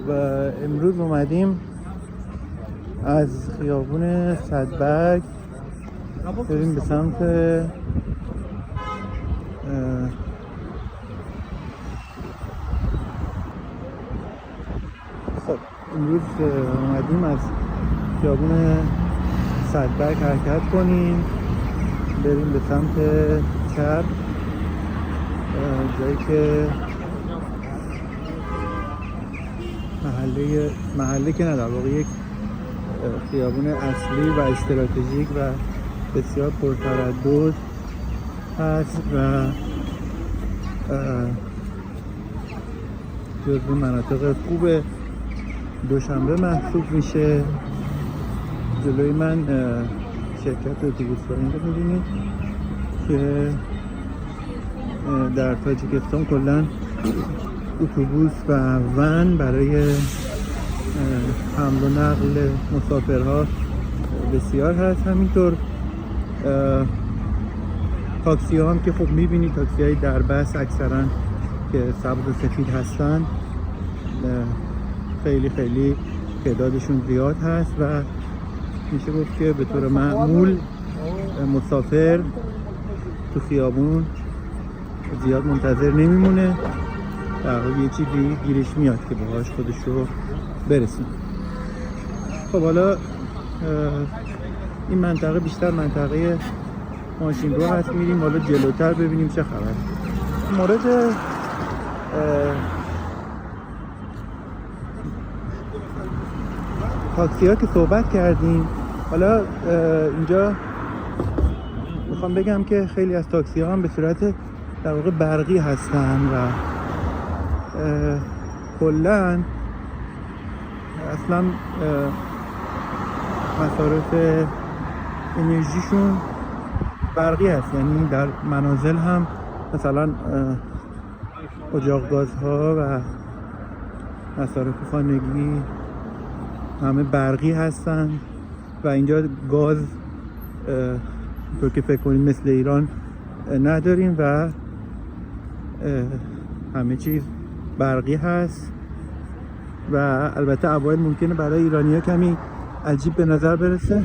امروز اومدیم از خیابون صدبرگ بریم به سمت امروز اومدیم از خیابون صدبرگ حرکت کنیم بریم به سمت چپ، جایی که محله که نه، در واقع یک خیابون اصلی و استراتژیک و بسیار پرتردد هست و جزو مناطق خوب دوشنبه محسوب میشه. جلوی من شرکت اتوبوس‌رانی رو می‌بینید که در تاجیکستان کلاً اتوبوس و ون برای حمل و نقل مسافرها بسیار هست. همینطور تاکسی ها هم که خب میبینید تاکسی های در بس اکثرا که سبز و سفید هستن خیلی خیلی تعدادشون زیاد هست و میشه گفت که به طور معمول مسافر تو خیابون زیاد منتظر نمیمونه، در واقع یه چیزی گیرش میاد که باهاش خودش رو برسونه. خب حالا این منطقه بیشتر منطقه ماشین رو هست، میریم حالا جلوتر ببینیم چه خبر. مورد تاکسی ها که صحبت کردیم، حالا اینجا میخوام بگم که خیلی از تاکسی ها هم به صورت در واقع برقی هستن و کلاً اصلا مصارف انرژیشون برقی هست، یعنی در منازل هم مثلا اجاق گازها و مصارف خانگی همه برقی هستن و اینجا گاز تو که فکر کنیم مثل ایران نداریم و همه چیز برقی هست و البته اوایل ممکنه برای ایرانی‌ها کمی عجیب به نظر برسه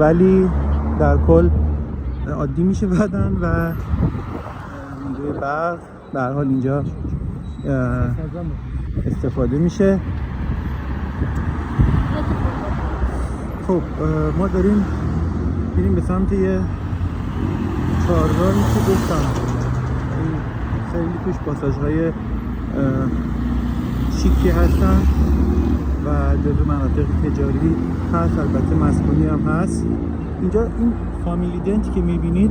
ولی در کل عادی میشه بعدن و نیروی برق به هر حال اینجا استفاده میشه. خب ما داریم میریم به سمت یه چهارراهی که گفتم خیلی توش پاساژهای شیکی هستن و جزو مناطق تجاری هست، البته مسکونی هم هست. اینجا این فامیلی دنت که میبینید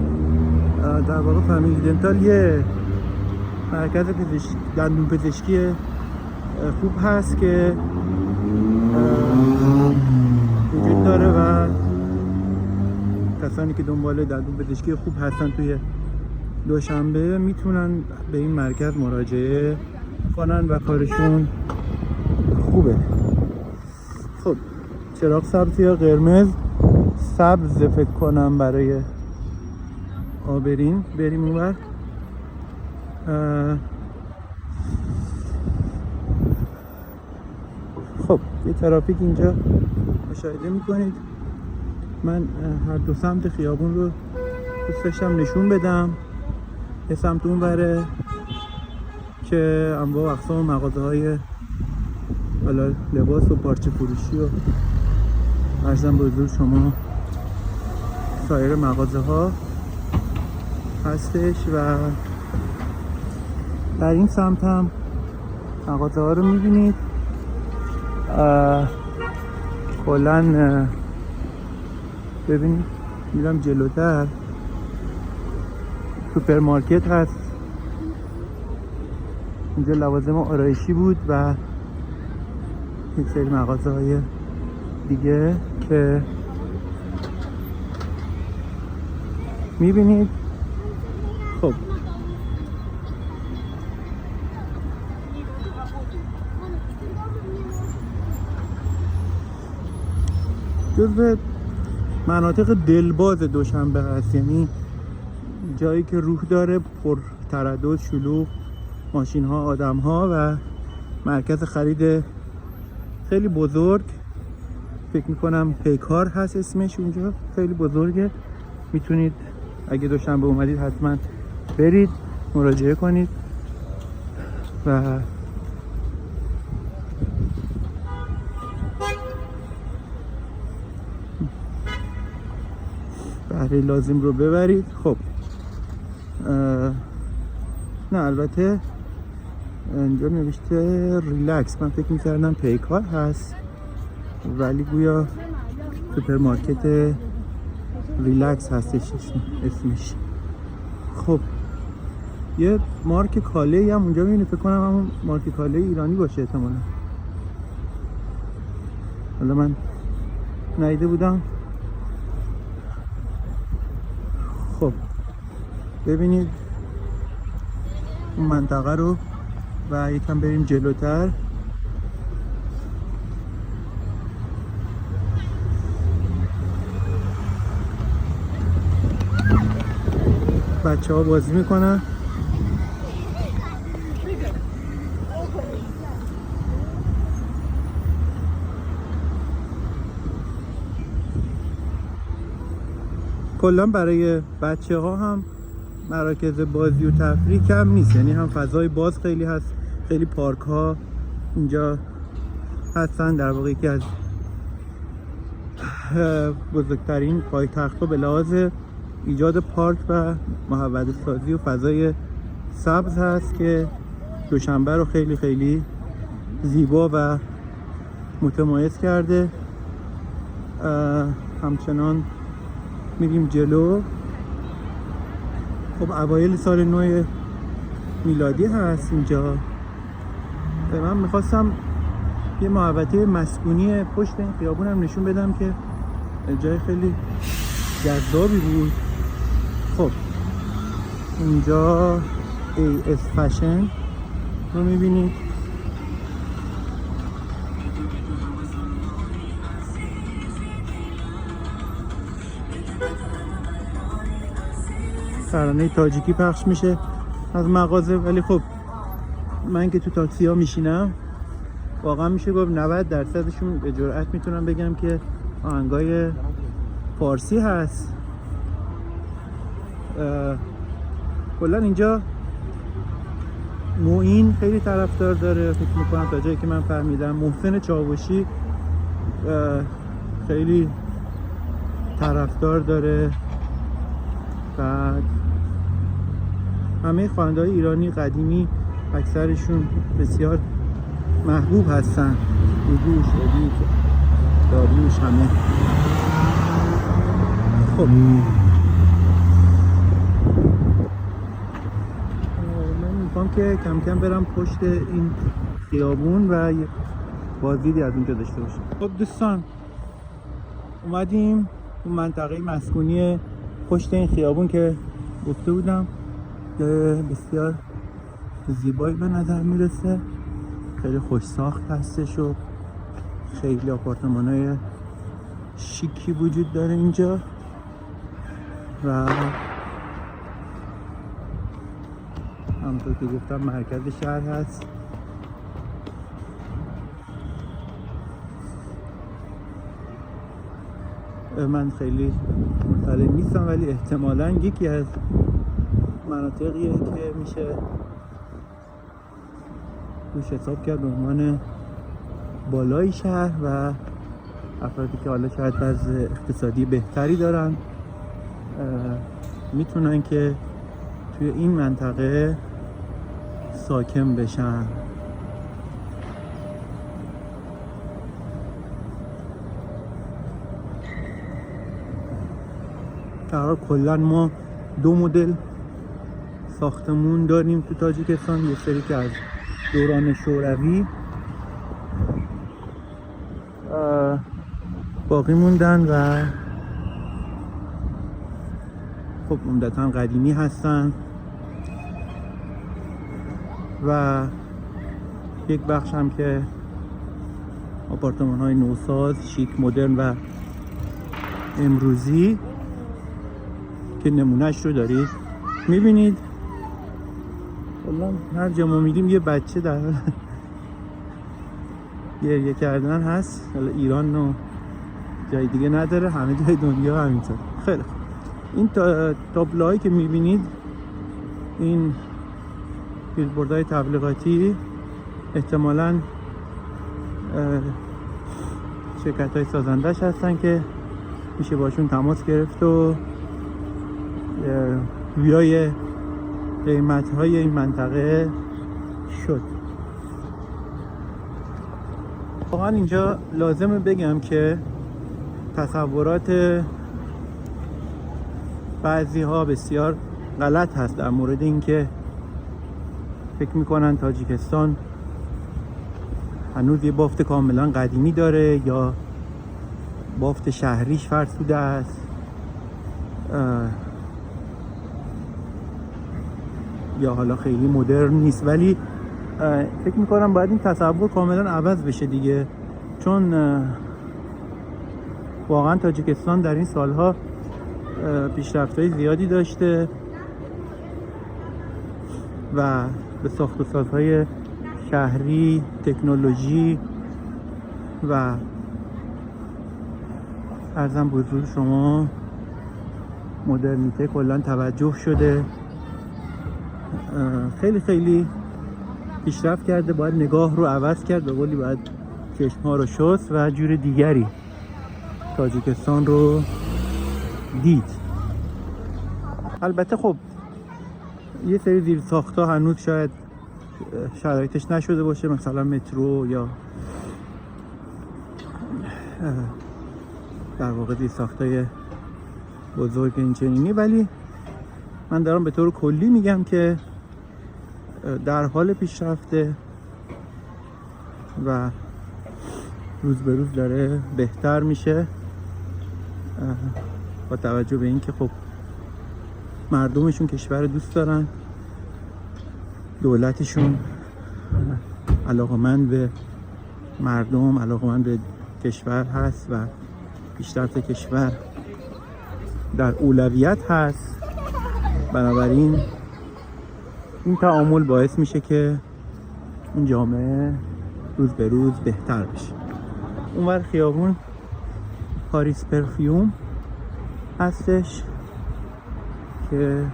در واقع فامیلی دنتال یه مرکز دندون پزشکی خوب هست که وجود داره و کسانی که دنبال دندون پزشکی خوب هستن توی دوشنبه میتونن به این مرکز مراجعه کنن و کارشون خوبه. خب چراغ سبز یا قرمز؟ سبز فکر کنم برای آبرین. بریم اونور. خب یه ترافیک اینجا مشاهده میکنید. من هر دو سمت خیابون رو دوست داشتم نشون بدم. یه سمت اون بره که انواع و اقسام مغازه های حالا لباس و پارچه فروشی و عرضم به حضور شما سایر مغازه ها هستش و در این سمت هم مغازه ها رو میبینید. کلن ببینید میرم جلوتر سوپرمارکت هست. اینجا لوازم آرایشی بود و یک سری مغازه های دیگه که میبینید. خب جزو مناطق دلباز دوشنبه هست، یعنی جایی که روح داره، پر تردد، شلوغ، ماشین ها، آدم ها و مرکز خرید خیلی بزرگ، فکر میکنم پیکار هست اسمش، اونجا خیلی بزرگه. میتونید اگه دوشنبه اومدید حتما برید مراجعه کنید. و بهره لازم رو ببرید. خب نه البته اینجا نوشته ریلکس، من فکر میکردم پیکار هست ولی گویا سوپرمارکت ریلکس هستش اسمش. خب یه مارک کاله‌ای هم اونجا میبینید، فکر کنم همون مارک کاله ایرانی باشه احتمالاً. حالا من ندیده بودم. خب ببینید اون منطقه رو و یکم بریم جلوتر. بچه ها بازی میکنن. کلا برای بچه ها هم مراکز بازی و تفریح کم نیست، یعنی هم فضای باز خیلی هست، خیلی پارک ها اینجا هستن. در واقع یکی از بزرگترین پایتخت ها به لحاظ ایجاد پارک و محوطه سازی و فضای سبز هست که دوشنبه رو خیلی خیلی زیبا و متمایز کرده. همچنان میریم جلو. خب اوایل سال نو میلادی هست اینجا. من میخواستم یه محوطه مسکونی پشت این خیابون هم نشون بدم که جای خیلی جذابی بود. خب اینجا AS فشن رو میبینید. ترانه تاجیکی پخش میشه از مغازه، ولی خب من که تو تاکسی ها میشینم واقعا میشه گفت 90%شون به جرئت میتونم بگم که آهنگای فارسی هست. کلا اینجا معین خیلی طرفدار داره، فکر میکنم تا جایی که من فهمیدم محسن چاوشی خیلی طرفدار داره. بعد همه خواننده‌های ایرانی قدیمی اکثرشون بسیار محبوب هستن، گوگوش، ادیک، داریوش، همه. خب من میخوام که کم کم برم پشت این خیابون و بازدیدی از اونجا داشته باشم. خب دوستان اومدیم اون منطقه مسکونی پشت این خیابون که گفته بودم بسیار زیبایی به نظر میرسه، خیلی خوش ساخت هستش و خیلی آپارتمان‌های شیکی وجود داره اینجا و همونطور که گفتم مرکز شهر هست. من خیلی مطلع نیستم ولی احتمالاً یکی از مناطقیه که میشه روش حساب کرد به عنوان بالای شهر و افرادی که حالا شاید وضع اقتصادی بهتری دارن میتونن که توی این منطقه ساکن بشن. کلا ما دو مدل ساختمون داریم تو تاجیکستان، یه سری که از دوران شوروی باقی موندن و خب عمدتاً قدیمی هستن و یک بخش هم که آپارتمان های نوساز، شیک، مدرن و امروزی که نمونهش رو دارید میبینید. کلا هر جا ما میریم یه بچه در گریه کردن هست. حالا ایران و جای دیگه نداره، همه جای دنیا همینطور. خیلی خوب. این تابلوهایی که میبینید، این بیلبوردهای تبلیغاتی، احتمالاً شرکت‌های سازندش هستن که میشه باشون تماس گرفت و رویای قیمت‌های این منطقه شد. واقعا اینجا لازمه بگم که تصورات بعضی ها بسیار غلط هست در مورد اینکه فکر میکنن تاجیکستان هنوز یه بافت کاملا قدیمی داره یا بافت شهریش فرسوده است، یا حالا خیلی مدرن نیست. ولی فکر میکنم باید این تصور کاملا عوض بشه دیگه، چون واقعا تاجیکستان در این سالها پیشرفت‌های زیادی داشته و به ساخت و سازهای شهری، تکنولوژی و عرضم به حضور شما مدرنیته کلا توجه شده. خیلی خیلی پیشرفت کرده. باید نگاه رو عوض کرد، به قولی باید چشم‌ها رو شست و جور دیگری تاجیکستان رو دید. البته خب یه سری زیر ساخت‌ها هنوز شاید شرایطش نشده باشه، مثلا مترو یا در واقع زیر ساخت‌های بزرگ این چنینی، ولی من دارم به طور کلی میگم که در حال پیشرفته و روز به روز داره بهتر میشه، با توجه به اینکه خب مردمشون کشور دوست دارن، دولتشون علاقمند به مردم، علاقمند به کشور هست و پیشرفت کشور در اولویت هست. بنابراین این تعامل باعث میشه که این جامعه روز به روز بهتر بشه. اونور خیابون پاریس پرفیوم هستش که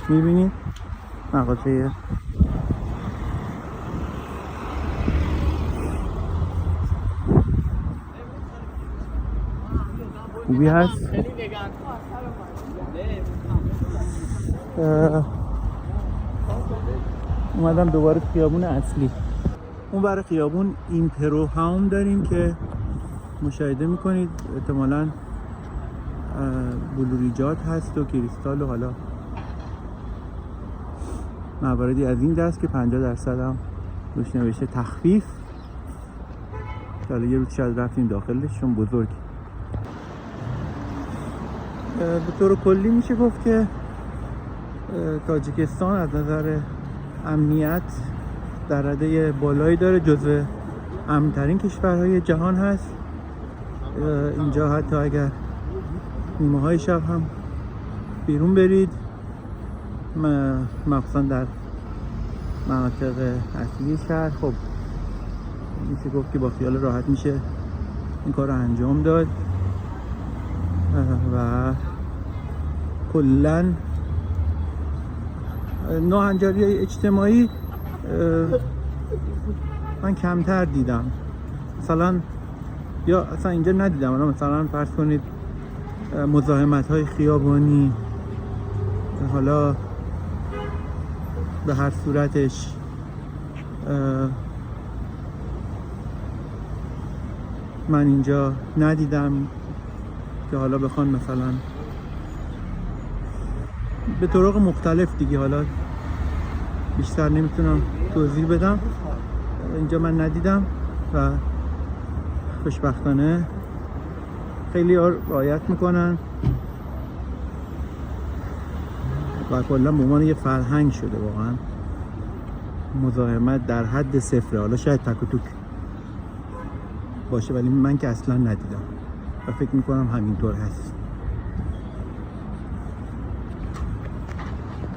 میبینید مغازه خوبی هست. اومدم دوباره خیابون اصلی. اون برای خیابون ایمپرو هاوم داریم که مشاهده میکنید احتمالاً بلوریجات هست و کریستال و حالا مواردی از این دست که 50% هم روش نوشته تخفیف. حالا یه روز شاید رفتیم داخلش چون بزرگ. به طور کلی میشه گفت که تاجیکستان از نظر امنیت در رده بالایی داره، جزو امن‌ترین کشورهای جهان هست. اینجا حتی اگر نیمه های شب هم بیرون برید، مخصوصا در مناطق اصلی شهر، خب میشه گفت که با خیال راحت میشه این کار رو انجام داد و کلن ناهنجاری اجتماعی من کمتر دیدم. مثلا یا اصلا اینجا ندیدم. مثلا فرض کنید مزاحمت های خیابانی، حالا به هر صورتش من اینجا ندیدم که حالا بخوان مثلا به طرق مختلف دیگه، حالا بیشتر نمیتونم توضیح بدم، اینجا من ندیدم و خوشبختانه خیلی رعایت میکنن و کلا به عنوان یه فرهنگ شده واقعا مزاحمت در حد صفره. حالا شاید تک و توک باشه ولی من که اصلا ندیدم و فکر میکنم همینطور هست.